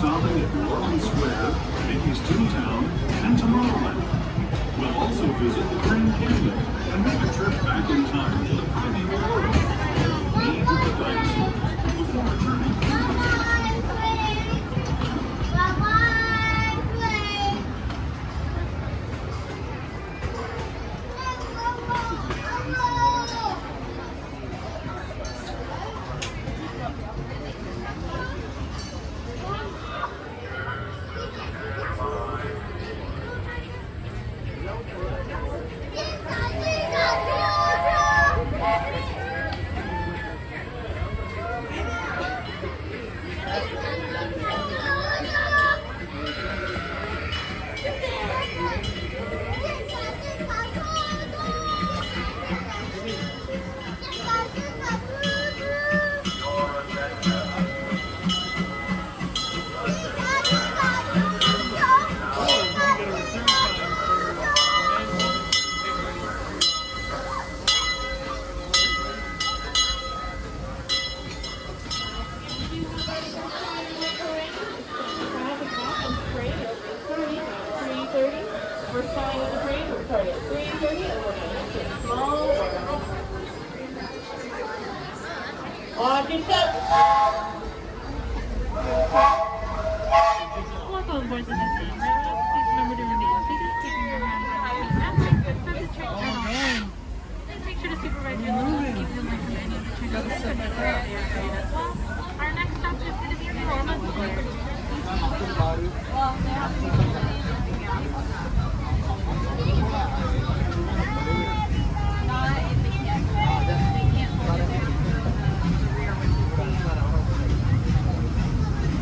stopping at New Square, Mickey's Toontown, and Tomorrowland. We'll also visit the Grand Canyon and make a trip back in time to the Primeval world, the age of the dinosaurs, before returning to the Welcome aboard the Disneyland Railroad. Please remember to remain seated, keeping your hands on your feet after good service train. Please make sure to supervise your children and keep them away from any of the trains that are airfreight as well. Our next stop is going to be New Orleans.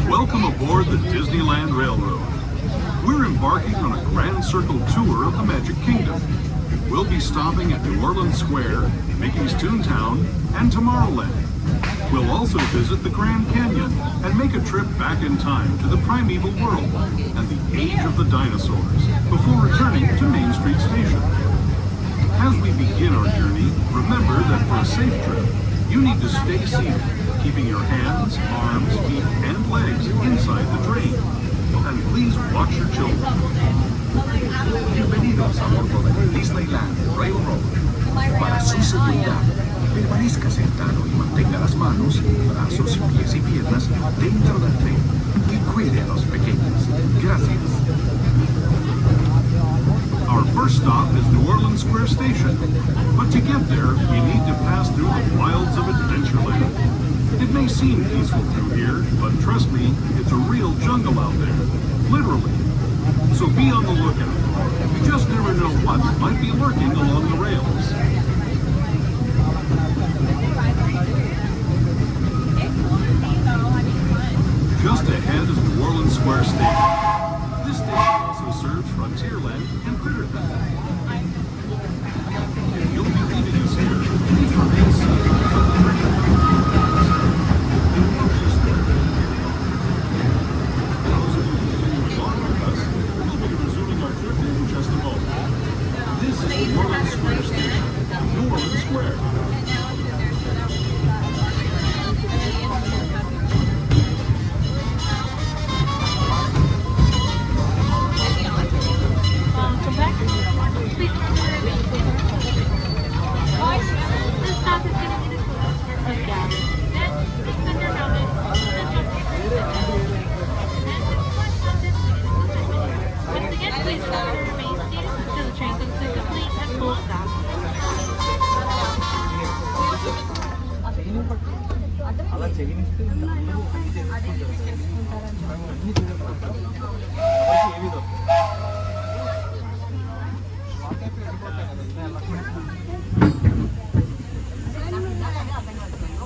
Welcome aboard the Disneyland Railroad. We're embarking on a grand circle tour of the Magic Kingdom. We'll be stopping at New Orleans Square, Mickey's Toontown, and Tomorrowland. We'll also visit the Grand Canyon and make a trip back in time to the Primeval world and the age of the dinosaurs before returning to Main Street Station. As we begin our journey, remember that for a safe trip, you need to stay seated, keeping your hands, arms, feet, and legs inside the train. And please watch your children. Bienvenidos a bordo del Disneyland Railroad. Para su seguridad, permanezca sentado y mantenga las manos, brazos, pies y piernas dentro del tren y cuide a los pequeños. Gracias. Our first stop is New Orleans Square Station. But to get there, we need to pass through the wilds of Adventureland. It may seem peaceful through here, but trust me, it's a real jungle out there. Literally. So be on the lookout. You just never know what might be lurking along the rails. Just ahead is New Orleans Square Station. This station also serves Frontierland and Critterville. If you'll be leaving us here, please remain seated until the train those of you continuing on with us, we'll be resuming our trip in just a moment. This is New Orleans Square Station, New Orleans Square. Welcome back. Please turn to the right. This stop is going to be the closest for a gap. Then, extend your helmet, then jump to your then, on this way to the center. Once again, please remember to remain seated until the train comes to a complete and full stop. అలా చెగినిస్తే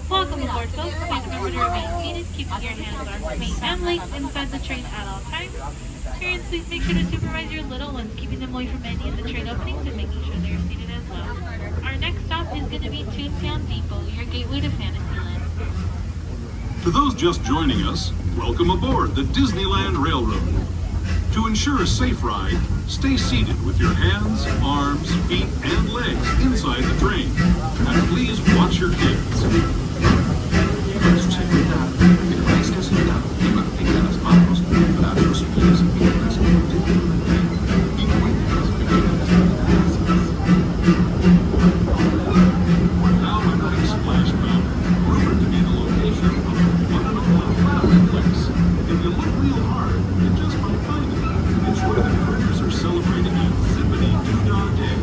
Welcome aboard, folks. Please remember to remain seated, keeping your hands, arms, feet, and legs inside the train at all times. Parents, please make sure to supervise your little ones, keeping them away from any of the train openings and making sure they're seated as well. Our next stop is going to be Toontown Depot, your gateway to Fantasyland. To those just joining us, welcome aboard the Disneyland Railroad. To ensure a safe ride, stay seated with your hands, arms, feet, and legs inside the train. And please watch your kids. Permanezca sentado y mantenga las manos, brazos, pies y piernas dentro del tren y cuide a los pequeños. We're now entering Splash Mountain, rumored to be the location of a one-in-a-one flower place. If you look real hard, you just might find it. It's where the critters are celebrating a zippity-doo-dah day.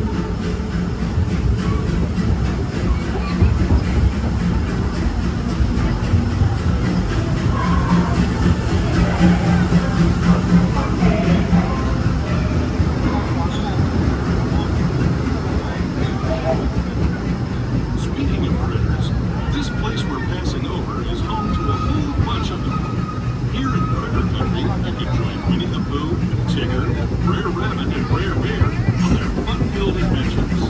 Speaking of critters, this place we're passing over is home to a whole bunch of them. Here in Critter Country, you can join Winnie the Pooh, Tigger, Brer Rabbit, and Brer Bear on their fun-filled adventures.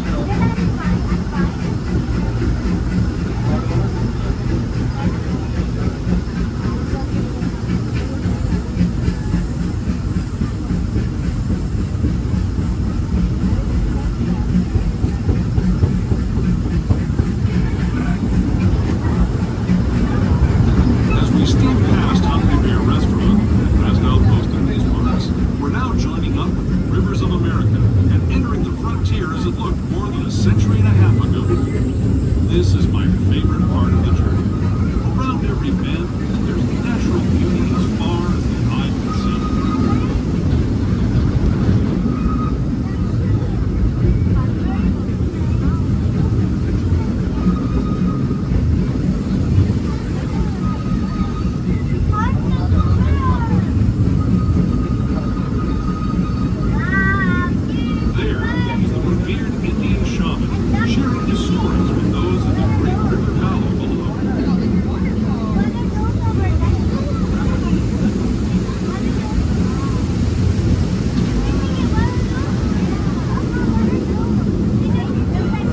As we steam past Hungry Bear Restaurant and past Outpost in these parts, we're now joining up with the rivers of America and entering the frontier as it looked more than a century and a half ago. This is my favorite part of the journey. Around every bend, there's natural beauty as far as the eye can see. There is the revered Indian shaman sharing his stories with those in the great river valley below.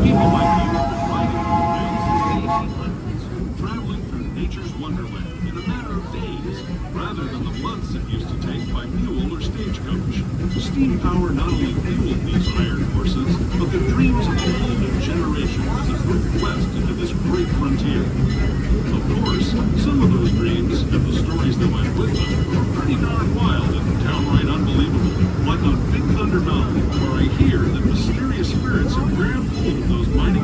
People like you have been riding on the rails since the 1800s, traveling through nature's wonderland in a matter of days, rather than the months it used to take by mule or stagecoach. Steam power not only fueled these iron horses, but the dreams of a whole new generation as it moved west into this great frontier. Of course, some of those dreams and the stories that went with them were pretty darn wild and downright unbelievable, like on Big Thunder Mountain, where I hear that mysterious spirits have grabbed hold of those mighty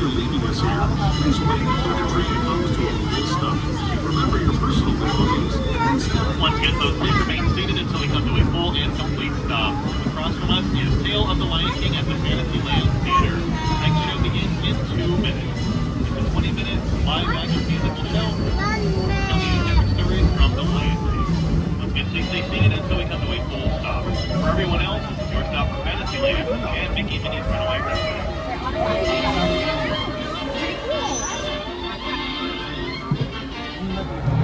you're leaving us here, please wait until the train comes to a full stop. Remember your personal belongings and stop. Once again, folks, please remain seated until we come to a full and complete stop. Across from us is Tale of the Lion King at the Fantasyland Theater. Next show begins in 2 minutes. It's a 20-minute live-action musical show telling you different stories from the Lion King. Once again, please stay seated until we come to a full stop. For everyone else, this is your stop for Fantasyland and Mickey and Minnie's Runaway Railway.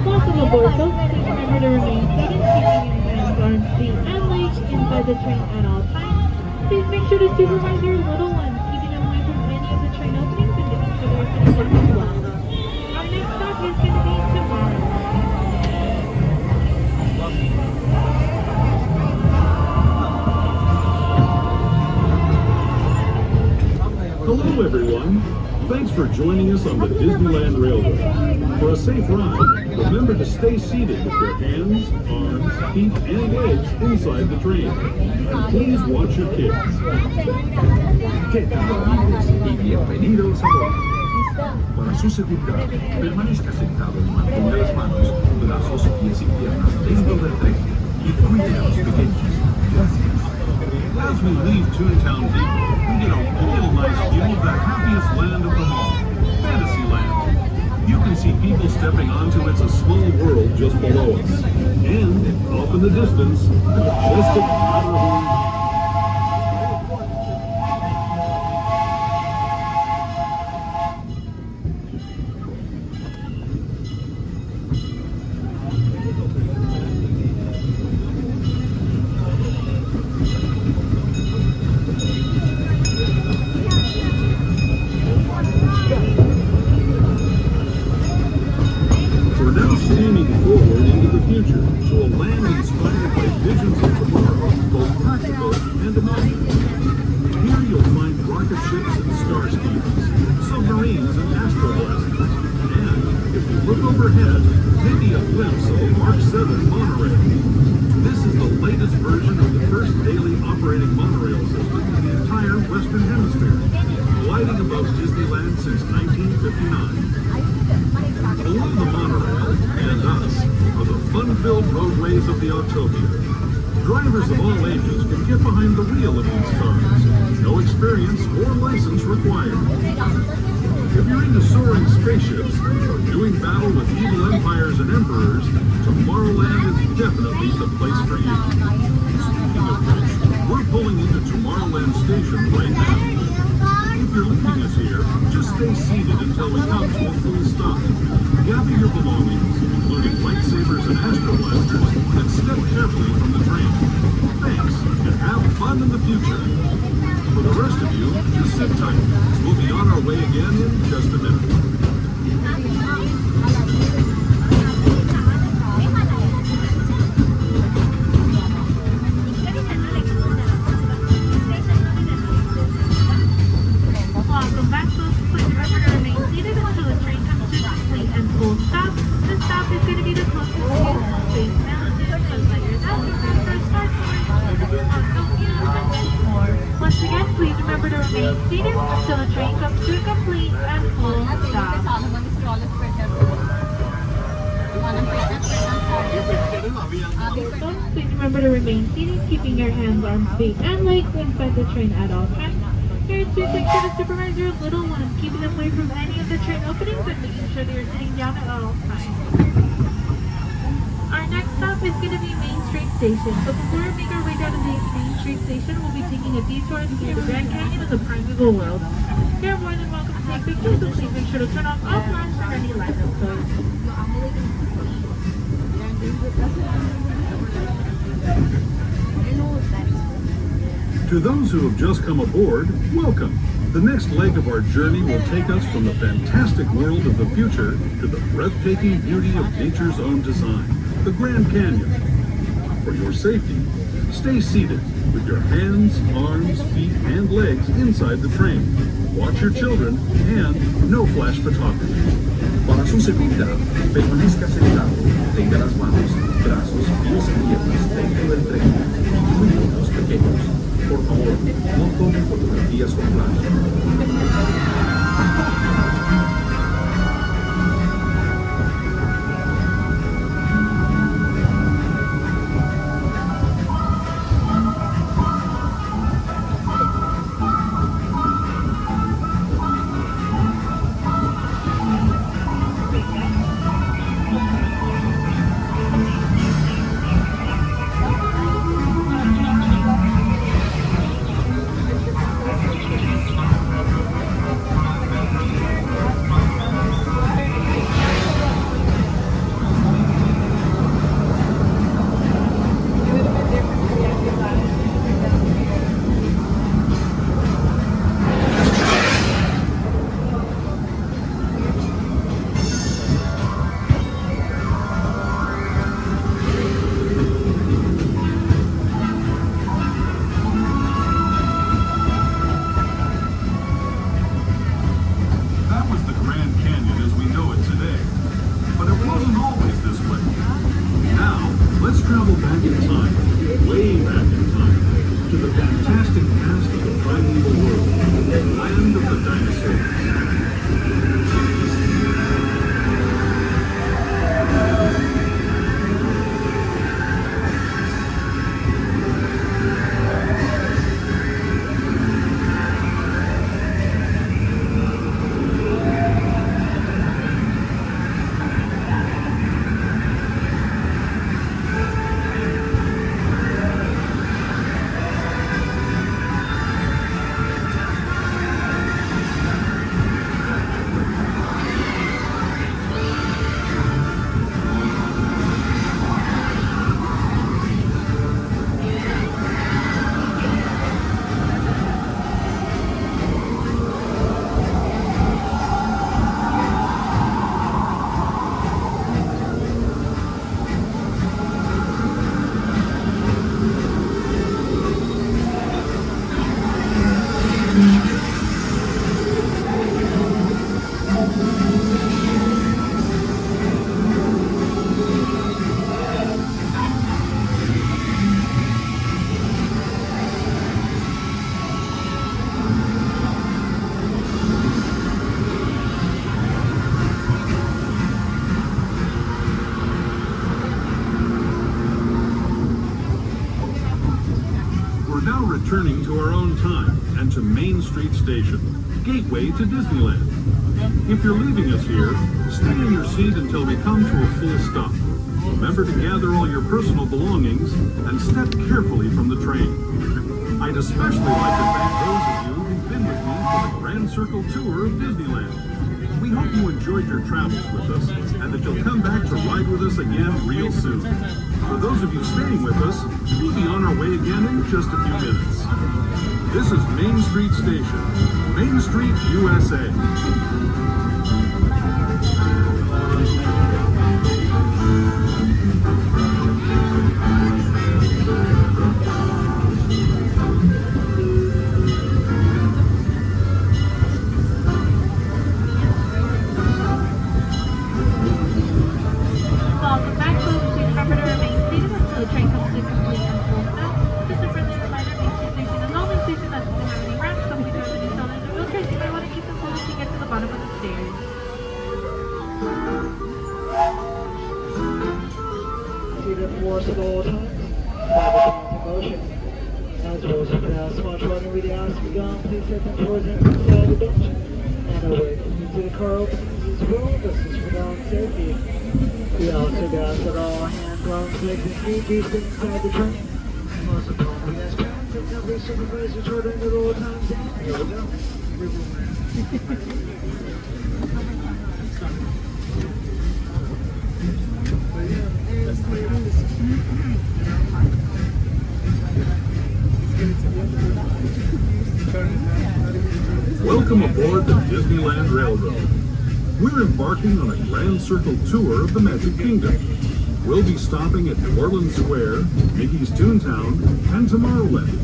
Welcome aboard, folks. Please remember to remain seated, keeping your hands, arms, feet, and legs inside the train at all times. Please make sure to supervise your little ones, keeping them away from any of the train openings and making sure they're sitting down as well. Our next stop is going to be Tomorrowland. Hello, everyone. Thanks for joining us on the Disneyland Railroad. For a safe ride, remember to stay seated with your hands, arms, feet, and legs inside the train. And please watch your kids. ¿Qué tal, amigos? Y bienvenidos a bordo. Para su seguridad, permanezca sentado y mantenga las manos, brazos, pies y piernas dentro del tren y cuide a los pequeños. Gracias. As we leave Toontown Depot, we get a real nice view of the happiest land of them all, Fantasyland. You can see people stepping onto It's a Small World just below us. And, off in the distance, the majestic Matterhorn. Drivers of all ages can get behind the wheel of these cars. No experience or license required. If you're into soaring spaceships or doing battle with evil empires and emperors, Tomorrowland is definitely the place for you. Speaking of which, we're pulling into Tomorrowland Station right now. If you're leaving us here, just stay seated until we come to a full stop. Gather your belongings, including lightsabers and astro blasters, and step carefully from the train. Thanks, and have fun in the future. For the rest of you, just sit tight. We'll be on our way again in just a minute. Welcome back, folks. Please remember to remain seated until the train comes to a complete and full stop. This stop is going to be the closest to Space Mountain, but let your first start Once again, please remember to remain seated until the train comes to a complete and full stop. Folks, please remember to remain seated, keeping your hands, arms, feet, and legs inside the train at all times. Here to make sure to supervise your little ones, keeping them away from any of the train openings and making sure they are sitting down at all times. Our next stop is going to be Main Street Station, but before we make our way down to the Main Street Station, we'll be taking a detour through the Grand Canyon of the Primeval world. You're more than welcome to take pictures, so please make sure to turn off all flash and any light up photos. To those who have just come aboard, welcome. The next leg of our journey will take us from the fantastic world of the future to the breathtaking beauty of nature's own design, the Grand Canyon. For your safety, stay seated with your hands, arms, feet, and legs inside the train. Watch your children and no flash photography. Para su seguridad, permanezca sentado, tenga las manos, brazos, pies y piernas dentro del tren y cuide a los pequeños. Por favor, no tome fotografías con flash. Main Street Station, gateway to Disneyland. If you're leaving us here, stay in your seat until we come to a full stop. Remember to gather all your personal belongings and step carefully from the train. I'd especially like to thank those of you who've been with me for the Grand Circle Tour of Disneyland. We hope you enjoyed your travels with us and that you'll come back to ride with us again real soon. For those of you staying with us, we'll be on our way again in just a few minutes. This is Main Street Station, Main Street, USA. Welcome back, folks. Please remember to remain seated until the train comes to a complete and full stop. Just a friendly reminder, Main Street Station is not a station that doesn't have any ramps, so if you do have any stalls or wheelchairs, you might want to keep them closed to get to the bottom of the stairs. Seated for us at all times, have motion. As those who have smart running with the ask be gone, please set them towards the side of the bench. And away into the car openings as well. This is for down safety. We also ask that all hands, arms, legs, and feet be staying inside the train. Most importantly, as parents and temporary supervisor children at all times. And here we go. Welcome aboard the Disneyland Railroad. We're embarking on a grand circle tour of the Magic Kingdom. We'll be stopping at New Orleans Square, Mickey's Toontown, and Tomorrowland.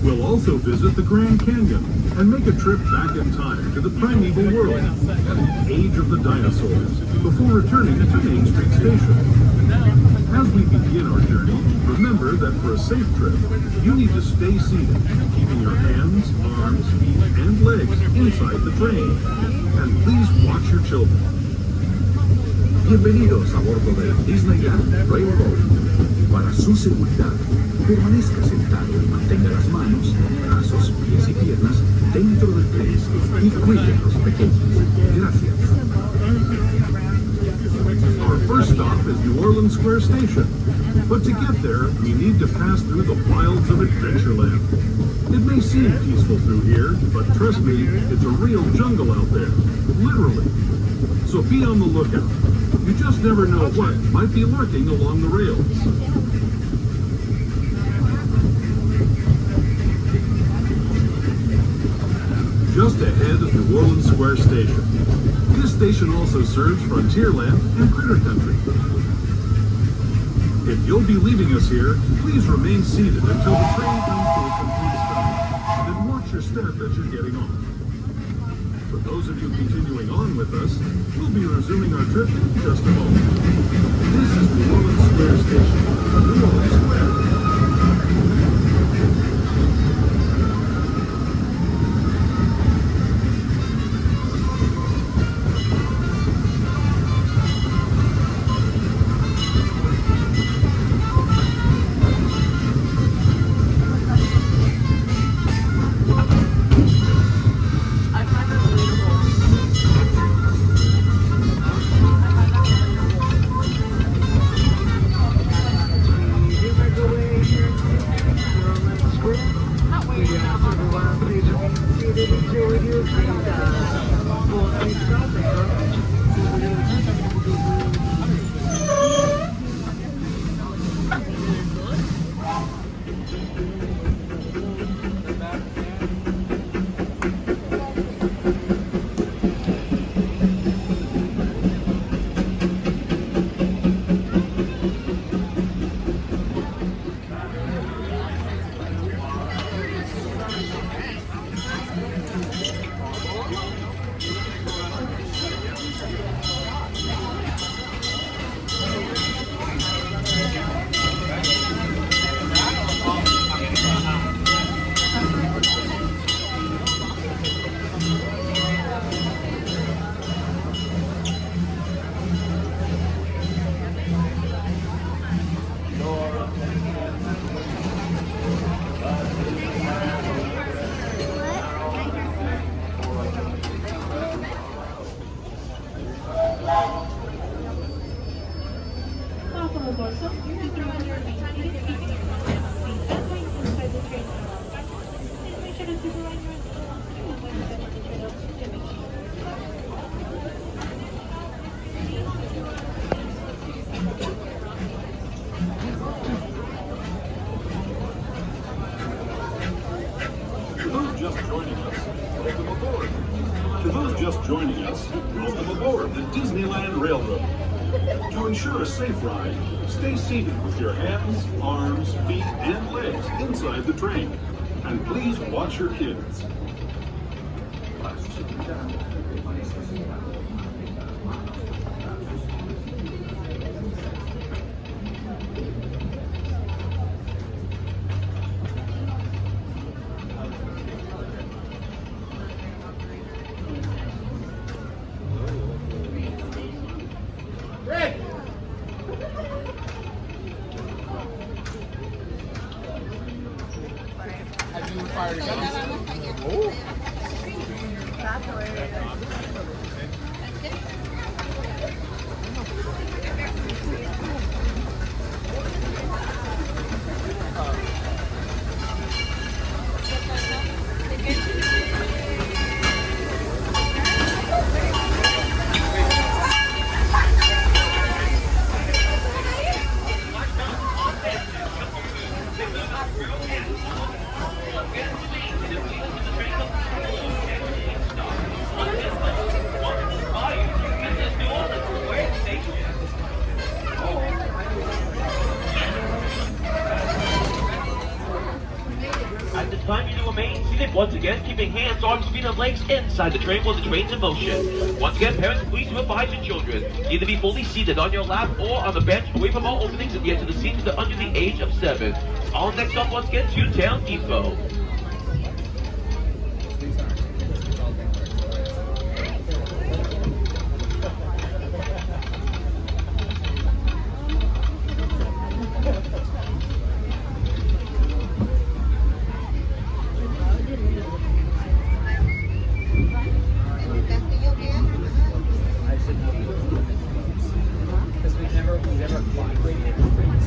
We'll also visit the Grand Canyon and make a trip back in time to the Primeval world and the age of the dinosaurs before returning to Main Street Station. As we begin our journey, remember that for a safe trip, you need to stay seated, keeping your hands, arms, feet, and legs inside the train. And please watch your children. Bienvenidos a bordo del Disneyland Railroad. Para su seguridad, permanezca sentado y mantenga las manos, brazos, pies y piernas dentro del tren y cuide a los pequeños. Gracias. Our first stop is New Orleans Square Station. But to get there, we need to pass through the wilds of Adventureland. It may seem peaceful through here, but trust me, it's a real jungle out there. Literally. So be on the lookout. You just never know what might be lurking along the rails. Just ahead is New Orleans Square Station. This station also serves Frontierland and Critter Country. If you'll be leaving us here, please remain seated until the train comes to a complete stop. And watch your step as you're getting off. For those of you continuing on with us, we'll be resuming our trip in just a moment. This is New Orleans Square Station. New Orleans Square. So, you throw on your main seat, keeping your contact seat that way inside the train. And make sure to supervise your when you get on the train to make sure. To those just joining us, welcome aboard. To those just joining us, welcome aboard the Disneyland Railroad. To ensure a safe ride, stay seated with your hands, arms, feet, and legs inside the train. And please watch your kids. Para su seguridad, permanezca sentado y mantenga las manos, brazos y pies libres. Time you do a main Scenic once again, keeping hands, arms, feet, and legs inside the train while the train's in motion. Once again, parents, please do advise your children. Either be fully seated on your lap or on the bench away from all openings and get to the seats that are under the age of 7. All next up, once again, Toontown Depot.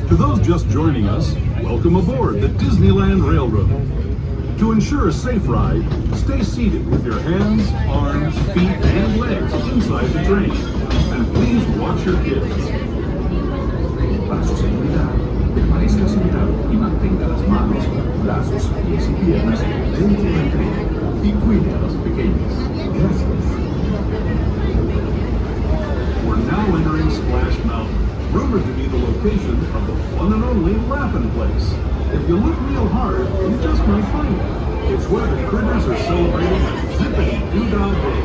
To those just joining us, welcome aboard the Disneyland Railroad. To ensure a safe ride, stay seated with your hands, arms, feet, and legs inside the train. And please watch your kids. Para su seguridad, permanezca sentado y mantenga las manos, brazos, pies y piernas dentro del tren y cuide a los pequeños. Gracias. We're now entering Splash Mountain, rumored to be the location of the one and only Laughing Place. If you look real hard, you just might find it. It's where the critters are celebrating Zippity Doo-Dah Day.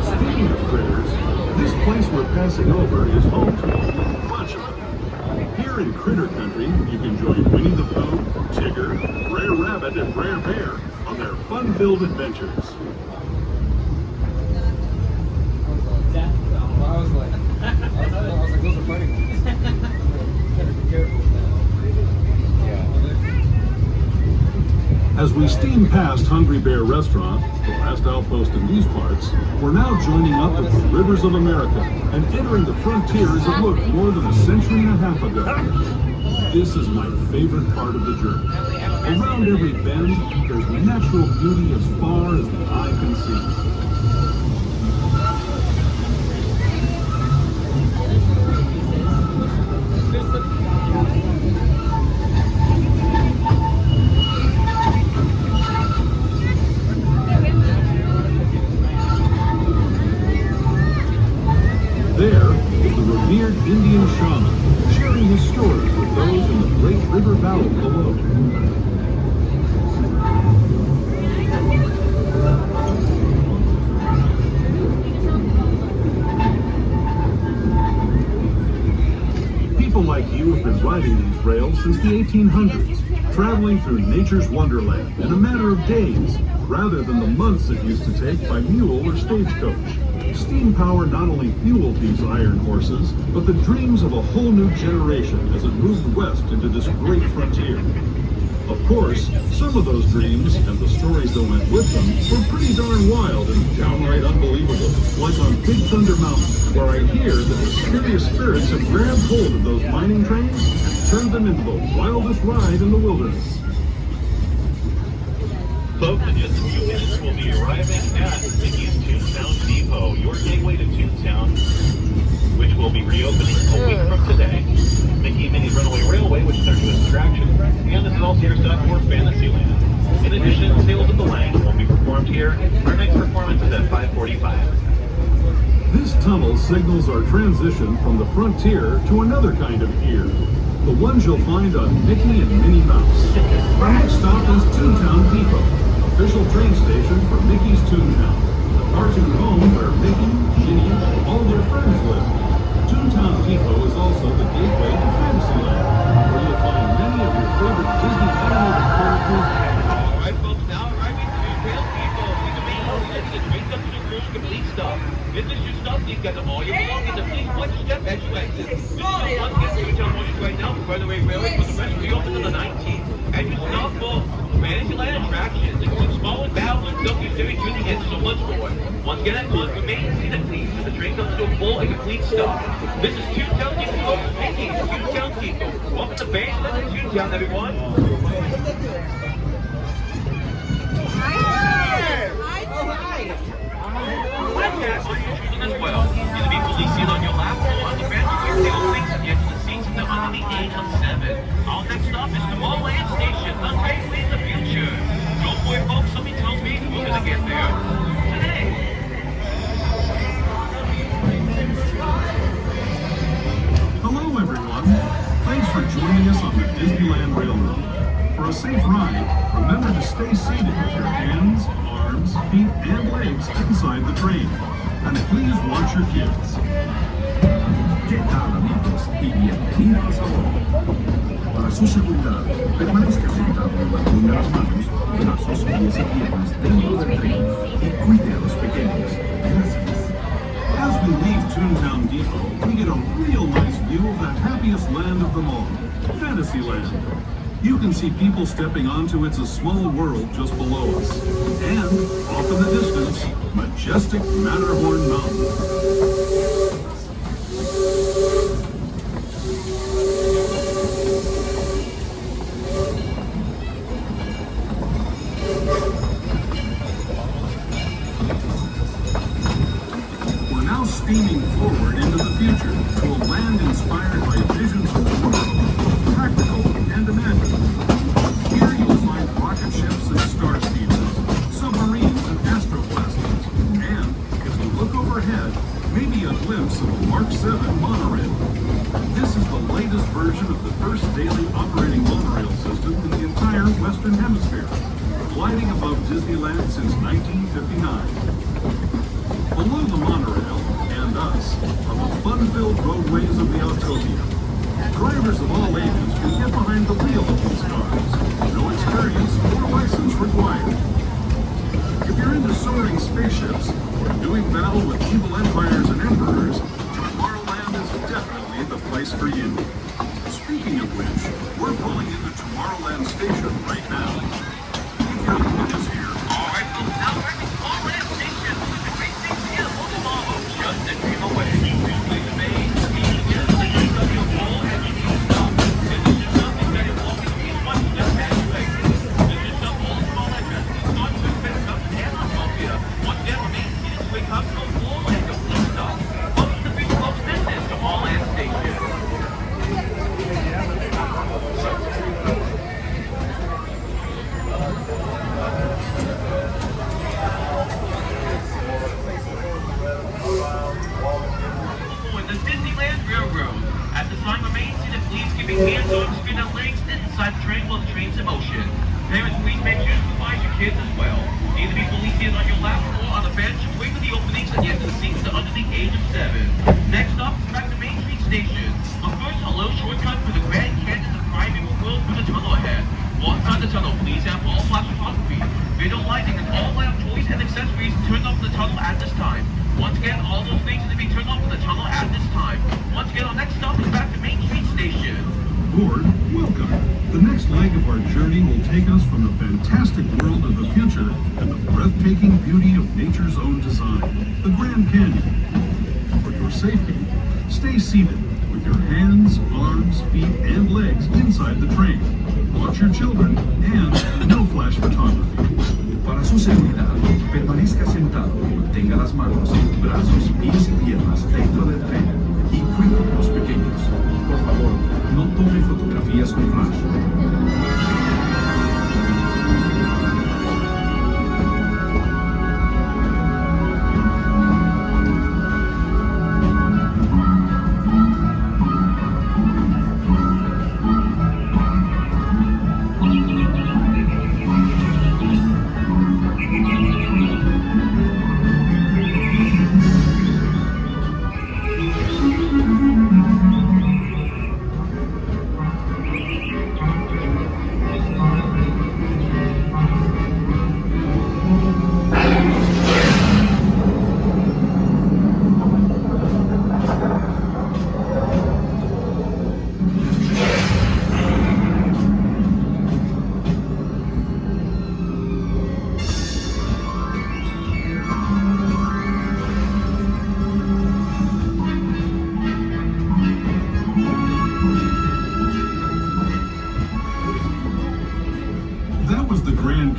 Speaking of critters, this place we're passing over is home to a bunch of them. Here in Critter Country, you can join Winnie the Pooh, Tigger, Brer Rabbit, and Brer Bear on their fun-filled adventures. I was like, those are funny ones. Gotta be careful. As we steam past Hungry Bear Restaurant, the last outpost in these parts, we're now joining up with the rivers of America and entering the frontiers that looked more than a century and a half ago. This is my favorite part of the journey. Around every bend, there's natural beauty as far as the eye can see. There is the revered Indian shaman, sharing his stories with those in the great river valley below. People like you have been riding these rails since the 1800s, traveling through nature's wonderland in a matter of days, rather than the months it used to take by mule or stagecoach. Steam power not only fueled these iron horses, but the dreams of a whole new generation as it moved west into this great frontier. Of course, some of those dreams and the stories that went with them were pretty darn wild and downright unbelievable. like on Big Thunder Mountain, where I hear that mysterious spirits have grabbed hold of those mining trains and turned them into the wildest ride in the wilderness. Folks, in just a few minutes, we'll be arriving at Mickey's Toontown Depot, your gateway to Toontown, which will be reopening a week from today. Mickey Minnie's Runaway Railway, which is our newest attraction, and this is also your stop for Fantasyland. In addition, Tales of the Land will be performed here. Our next performance is at 5:45. This tunnel signals our transition from the frontier to another kind of ear, the ones you'll find on Mickey and Minnie Mouse. Our next stop is Toontown Depot, official train station for Mickey's Toontown, the cartoon home where Mickey, Ginny, and all their friends live. Toontown Depot is also the gateway to Fantasyland, where you'll find many of your favorite Disney animated characters. Alright folks, now arriving to Rail Depot. See the main house is the train comes to the room complete stop. This is your stop, you've got them all your belongings, and please watch your step as you exit. This is once again Toontown Motion right now for Runaway Railway, for the rest reopened on the 19th. And you stop for Fantasyland attractions, including small and battles, docu-series, shooting, and so much more. Once again, that will remain seated, please, as the train comes to a full and complete stop. This is Toontown Depot, Mickey's Toontown Depot. Welcome to Fantasyland and Toontown, everyone. As well. Either be fully seated on your lap or on the bench with your tail links against the seats that are under the age of 7. Our next stop is Tomorrowland Station, the great way in the future. Don't worry, folks, something tells me we're gonna get there today. Hello, everyone. Thanks for joining us on the Disneyland Railroad. For a safe ride, remember to stay seated with your hands, arms, feet, and legs inside the train. And please watch your kids. ¿Qué tal, amigos? Y bienvenidos a bordo. Para su seguridad, permanezca sentado y mantenga las manos, brazos, pies y piernas dentro del tren y cuide a los pequeños. Gracias. As we leave Toontown Depot, we get a real nice view of the happiest land of them all, Fantasyland. You can see people stepping onto It's a Small World just below us. And, off in the distance, majestic Matterhorn Mountain. We're now steaming forward into the future to a land inspired by visions of the world, practical and imagined. Here you'll find rocket ships and star speeders, submarines and astroblasters, and, if you look overhead, maybe a glimpse of a Mark 7 monorail. This is the latest version of the first daily operating monorail system in the entire Western Hemisphere, gliding above Disneyland since 1959. Below the monorail, and us, are the fun-filled roadways of the Autopia. Drivers of all ages can get behind the wheel of these cars. No experience or license required. If you're into soaring spaceships or doing battle with evil empires and emperors, Tomorrowland is definitely the place for you. Speaking of which, we're pulling into Tomorrowland Station right now. If your limit is here, Alright folks, now we're at Tomorrowland Station. The great things here for tomorrow, just a dream away. Please obey the just the use of your full and you need to stop. This is just something that is walking these one step as you exit. This is some all small addresses, not to expect something and Autopia. Once again, remain seated to wake up to a full and complete stop. Welcome to the future folks, this is Tomorrowland Station. For the Disneyland Railroad. At the time, remain seated, please, keeping hands on screen and legs inside the train while the train's in motion. Parents, please make sure to supervise your kids as well. Either be fully seated on your lap or on a bench, wait for the openings and get to the seats that are under the age of 7. Next up, back to Main Street Station. But first, a little shortcut for the Grand Canyon of Primeval world through the tunnel ahead. Alongside the tunnel, please have all flash photography, video lighting, and all lamp toys and accessories turned off in the tunnel at this time. Once again, all those things need to be turned off in the tunnel at this time. Once again, our next stop is back to Main Street Station. aboard, welcome. The next leg of our journey will take us from the fantastic world of the future to the breathtaking beauty of nature's own design, the Grand Canyon. For your safety, stay seated with your hands, arms, feet, and legs inside the train. Watch your children and no flash photography. Para su seguridad, permanezca sentado y mantenga las manos, brazos, pies y piernas dentro del tren. Y cuide a los pequeños. Por favor, no tome fotografías con flash.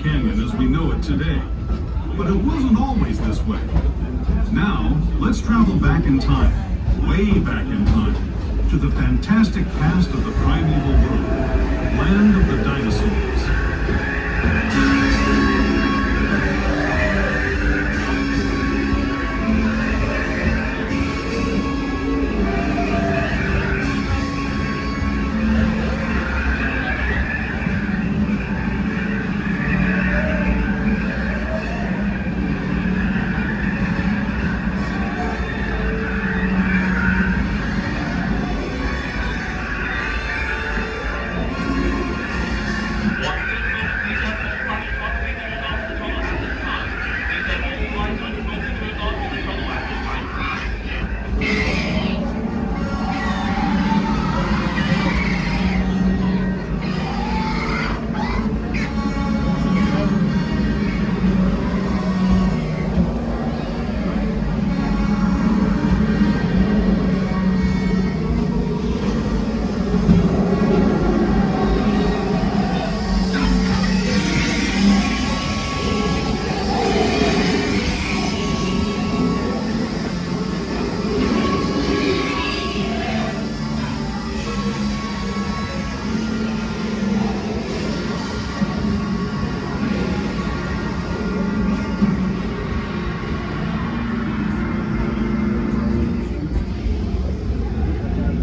Canyon as we know it today. But it wasn't always this way. Now, let's travel back in time, way back in time, to the fantastic past of the primeval world, land of the dinosaurs.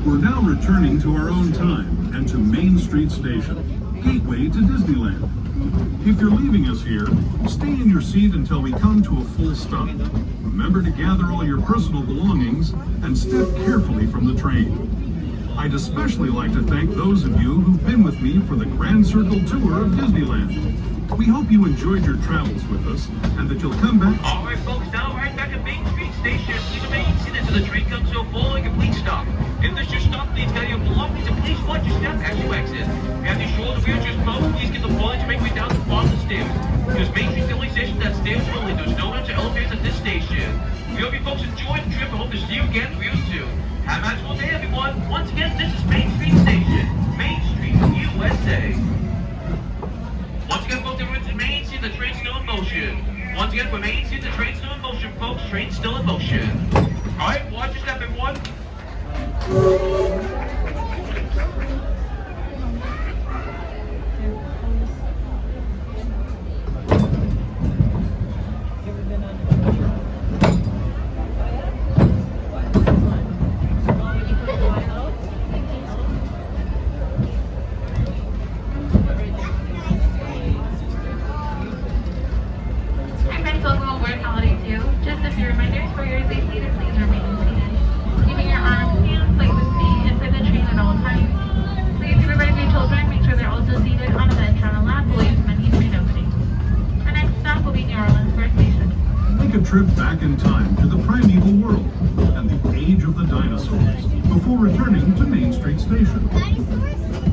We're now returning to our own time and to Main Street Station, gateway to Disneyland. If you're leaving us here, stay in your seat until we come to a full stop. Remember to gather all your personal belongings and step carefully from the train. I'd especially like to thank those of you who've been with me for the Grand Circle Tour of Disneyland. We hope you enjoyed your travels with us and that you'll come back. All right, folks, now right back at Main Street Station. Please remain seated until the train comes to a full and complete stop. If this is your stop, please gather your belongings and please watch your step as you exit. If you have any shoulders, wheelchairs, folks, please get the floor to make way down to the bottom of the stairs. Because Main Street's the only station that's stairs only. There's no room to elevators at this station. We hope you folks enjoyed the trip and hope to see you again real soon. Have a magical day, everyone. Once again, this is Main Street Station. Main Street, USA. Once again, folks, everyone's in Main Street, the train's still in motion. Once again, for Main Street, the train's still in motion, folks. Train's still in motion. All right, watch your step, everyone. Just a few reminders for your safety to please remain seated. Keeping your arms, hands, legs, and feet inside the train at all times. Please supervise your children. Make sure they're also seated on a bench on a lap away from any window seats. Our next stop will be New Orleans Square Station. Make a trip back in time to the primeval world and the Age of the Dinosaurs, before returning to Main Street Station.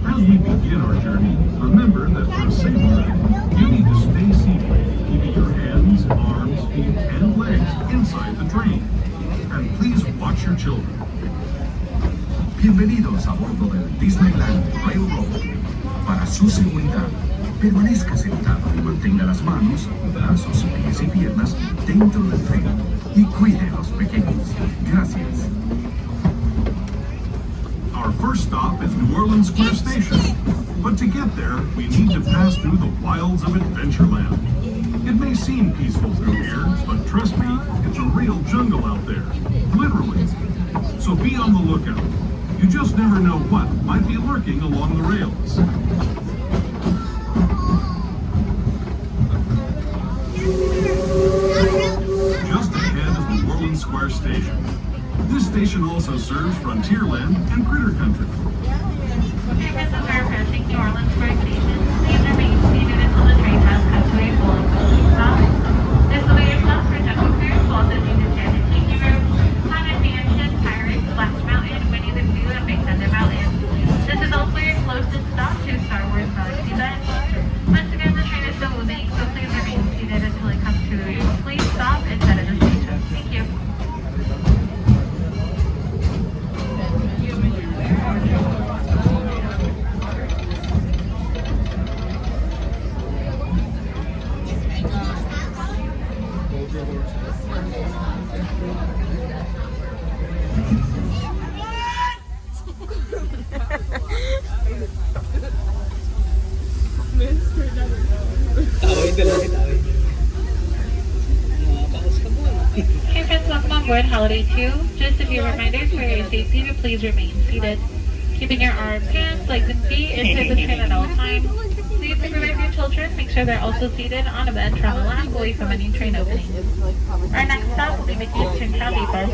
As we begin our journey, remember that for a safe ride, you need to stay seated, keeping your hands, arms, feet, and legs inside the train. And please watch your children. Bienvenidos a bordo del Disneyland Railroad. Para su seguridad, permanezca sentado y mantenga las manos, brazos, pies y piernas dentro del tren y cuide a los pequeños. Gracias. Our first stop is New Orleans Square Station. But to get there, we need to pass through the wilds of Adventureland. It may seem peaceful through here, but trust me, it's a real jungle out there. Literally. So be on the lookout. You just never know what might be lurking along the rails. Just ahead is New Orleans Square Station. This station also serves Frontierland and Critter Country. Passengers are approaching New Orleans Square Station. Please remain seated until the train has come to a full and complete stop. This will be your stop for jungle cruise, also due to Enchanted Tiki Room, Haunted Mansion, Pirates, Splash Mountain, Winnie the Pooh, and Big Thunder Mountain. This is also your closest stop to Star Wars Galaxy's Edge. Once again, the train is still moving, so please remain seated until it comes to a complete stop inside of the station. Thank you. Hey friends, welcome on board Holiday 2. Just a few reminders for your safety to please remain seated. Keeping your arms, hands, legs, and feet inside the train at all times. Please supervise your children. Make sure they're also seated on a bench or on the lap away from any train opening. Our next stop will be making it to Toontown Depot.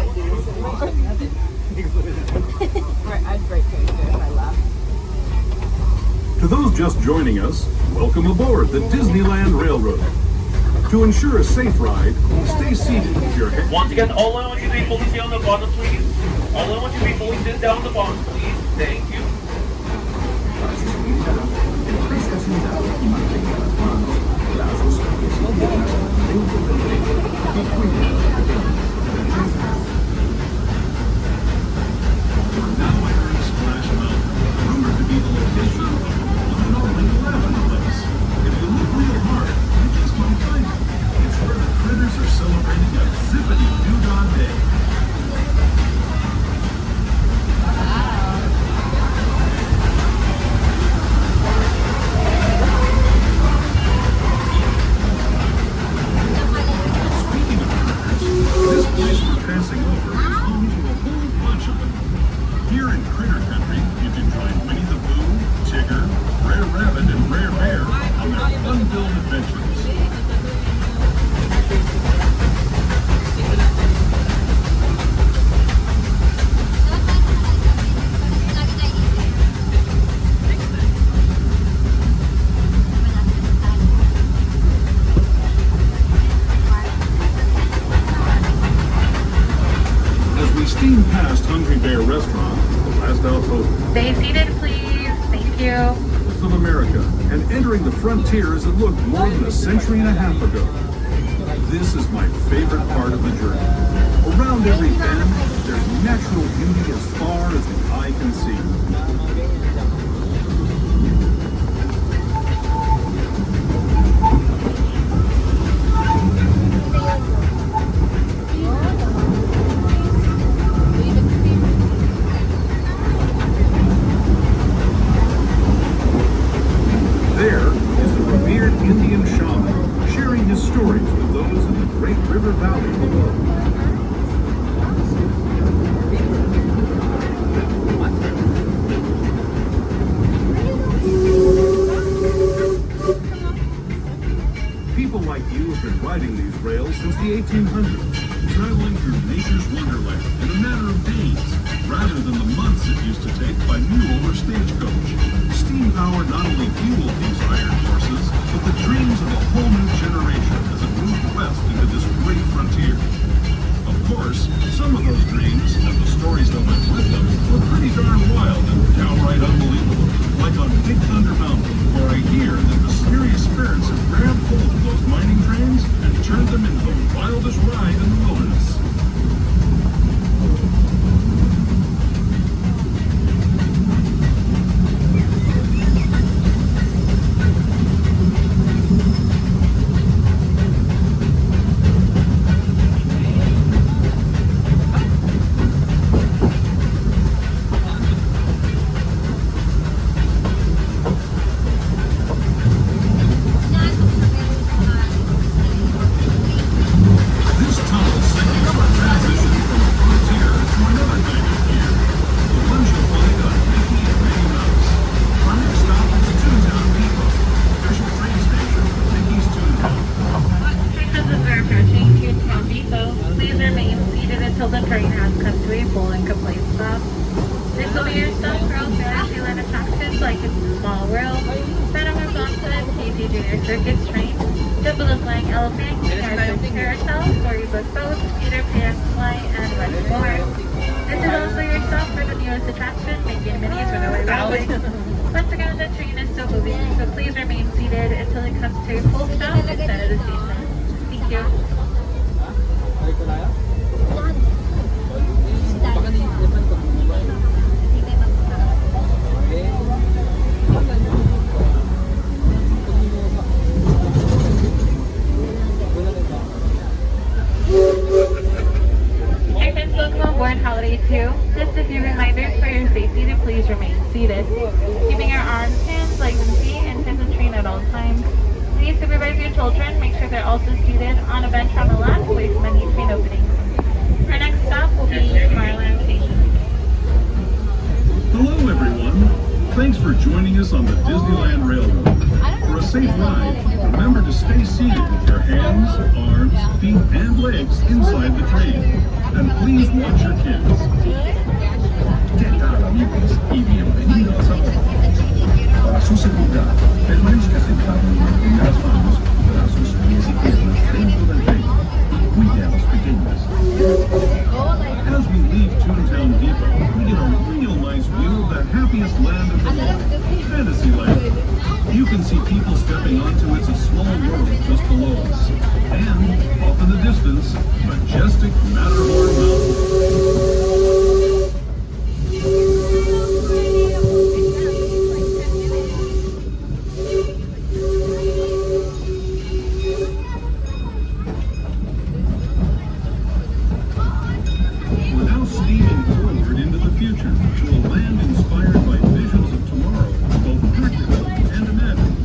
I'd break character if I laughed. To those just joining us, welcome aboard the Disneyland Railroad. To ensure a safe ride, stay seated with your head. Once again, all I want you to be fully sit on the bottom, please. All I want you to be fully sit down on the bottom, please. Thank you. Para su seguridad, permanezca sentado y mantenga las manos, brazos, pies y piernas dentro del tren y cuide a los pequeños. Gracias. We're now entering Splash Mountain, rumored to be the location of the one and only Rabbit Place. If you look real hard, you just might find it. It's where the critters are celebrating a zippity-doo-dah day. Speaking of critters, this place we're passing over is home to a whole bunch of them. Here in Critter Country, you can join Winnie the Pooh, Tigger, Brer Rabbit, and Brer Bear on their fun-filled adventures. As we steam past Hungry Bear Restaurant, the last outpost Stay seated, please. Thank you. of America, and entering the frontier as it looked more than a century and a half ago. This is my favorite part of the journey. Around every bend, there's natural beauty as far as the eye can see. There is the revered Indian shaman sharing his stories with those in the Great River Valley below. People like you have been riding these rails since the 1800s, traveling through nature's wonderland in a matter of days, rather than the months it used to take by mule or stagecoach. Steam power not only fueled these iron horses, but the dreams of a whole new generation as it moved west into this great frontier. Of course, course, some of those dreams and the stories that went with them were pretty darn wild and downright unbelievable. Like on Big Thunder Mountain, where I hear that mysterious spirits have grabbed hold of those mining trains and turned them into the wildest ride in the wilderness. Until the train has come to a full and complete stop. This will be your stop for all Disneyland attractions like its Small World, Panama Boston, Casey Junior Circuits train, Double the Flying Elephant, Garfield Carousel, Storybook Boat, Peter Pan Flight, and much more. This is also your stop for the newest attraction, Making Minis Runaway Railway. Once again, the train is still moving, so please remain seated until it comes to a full stop inside of the station. Thank you. Welcome on board Holiday 2. Just a few reminders for your safety to please remain seated. Keeping your arms, hands, legs, and feet inside the train at all times. Please supervise your children. Make sure they're also seated on a bench on the left away from any train openings. Our next stop will be Tomorrowland Station. Hello everyone! Thanks for joining us on the Disneyland Railroad. For a safe ride, remember to stay seated with your hands, arms, feet, and legs inside the train. And please watch your kids. ¿Qué tal amigos? Y bienvenidos a bordo. Para su seguridad, permanezca sentado y mantenga las manos, brazos, pies y piernas dentro del tren. Cuide a los pequeños. As we leave Toontown Depot, we get a real nice view of the happiest land of the world, Fantasyland. You can see people stepping onto It's a Small World just below us. And, off in the distance, majestic Matterhorn Mountain. We're now steaming forward into the future to a land inspired by visions of tomorrow, both practical and imagined.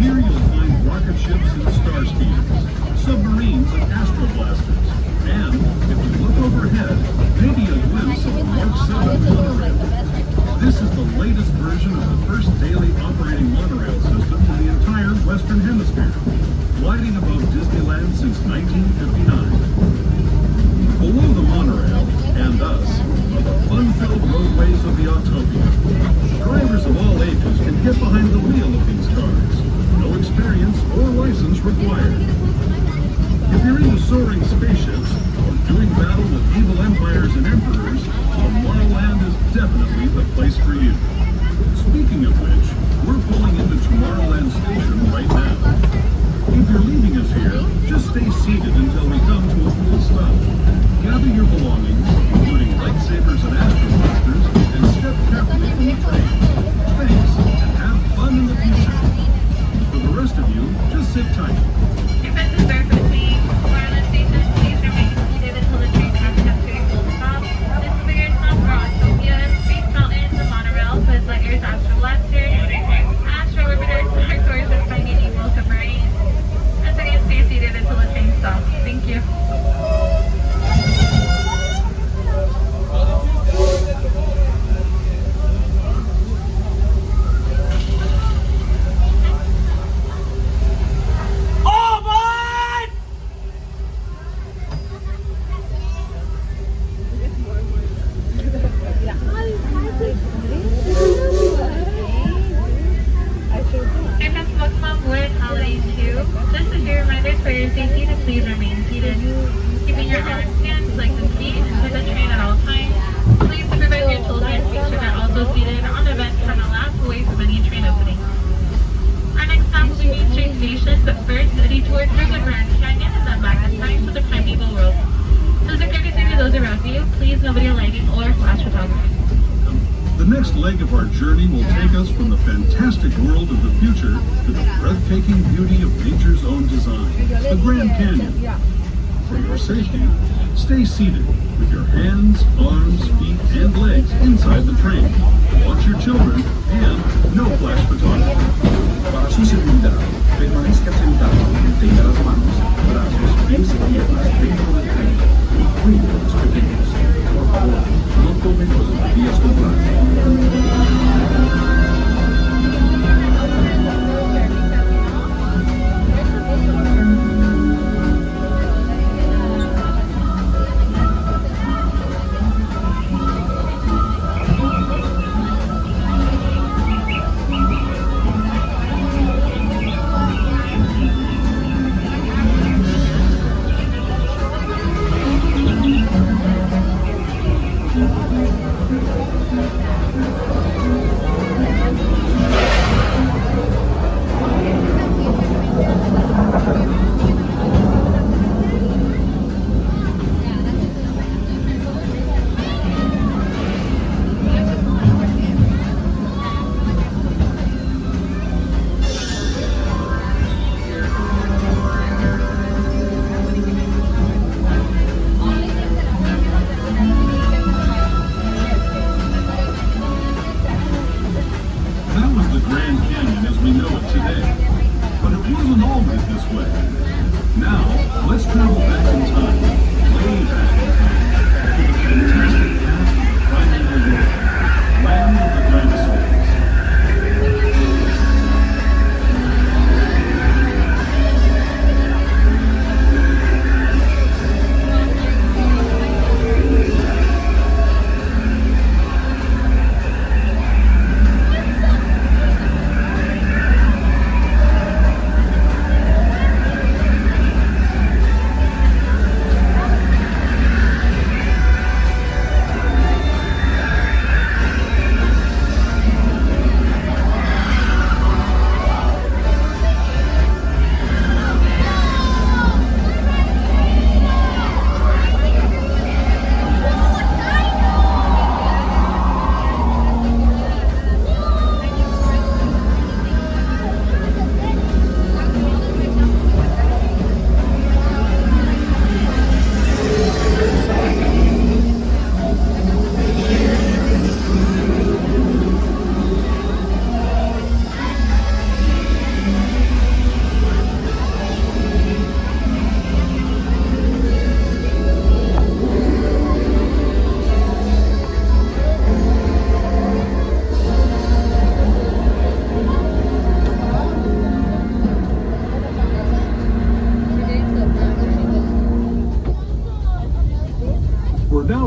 Here you'll find rocket ships and star speeders, submarines and astroblasters, and, if you look overhead, maybe a glimpse of the Mark 7 monorail. This is the latest version of the first daily operating monorail system in the entire Western Hemisphere, gliding above Disneyland since 1959. Below the monorail, and us, are the fun-filled roadways of the Autopia. Drivers of all ages can get behind the wheel of these cars. No experience or license required. If you're into soaring spaceships or doing battle with evil empires and emperors, Tomorrowland is definitely the place for you. Speaking of which, we're pulling into Tomorrowland Station right now. If you're leaving us here, just stay seated until we come to a full stop. Gather your belongings, including lightsabers and astroblasters, and step carefully in the train. Thanks, and have fun in the future. For the rest of you, just sit tight. If this is very between Tomorrowland Station, please remain seated until the train has come to a full stop. This will be your stop for Autopia, Space Mountain, the monorail, Buzz Lightyear's Astro Blaster, Astro Orbiter, Star Tours, and Finding Nemo submarine. Once again, stay seated until the train stops. Thank you. flash photography. The next leg of our journey will take us from the fantastic world of the future to the breathtaking beauty of nature's own design, the Grand Canyon. For your safety, stay seated with your hands, arms, feet, and legs inside the train. Watch your children and no flash photography. Para su seguridad, permanezca sentado y tenga las manos, brazos, pies y piernas dentro del tren. Y cuide a los pequeños. Por favor, no tomen los días comprados.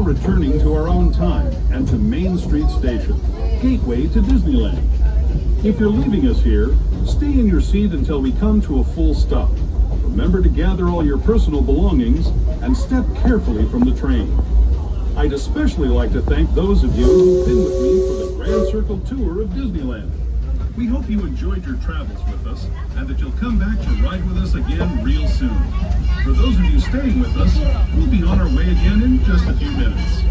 Returning to our own time and to Main Street Station, gateway to Disneyland. If you're leaving us here, stay in your seat until we come to a full stop. Remember to gather all your personal belongings and step carefully from the train. I'd especially like to thank those of you who've been with me for the Grand Circle Tour of Disneyland. We hope you enjoyed your travels with us and that you'll come back to ride with us again real soon. For those of you staying with us, we'll be on our way again in just a few minutes.